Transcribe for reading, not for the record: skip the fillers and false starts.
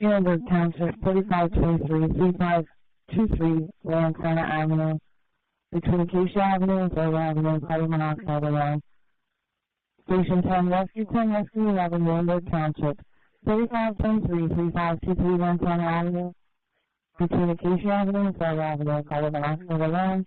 Berks Township, 3523-3523 Lantana Avenue, between Acacia Avenue and Third Avenue, carbon monoxide alarm. Station 10 Rescue 11, Berks Township, 3523-3523 Lantana Avenue, between Acacia Avenue and Third Avenue, carbon monoxide alarm.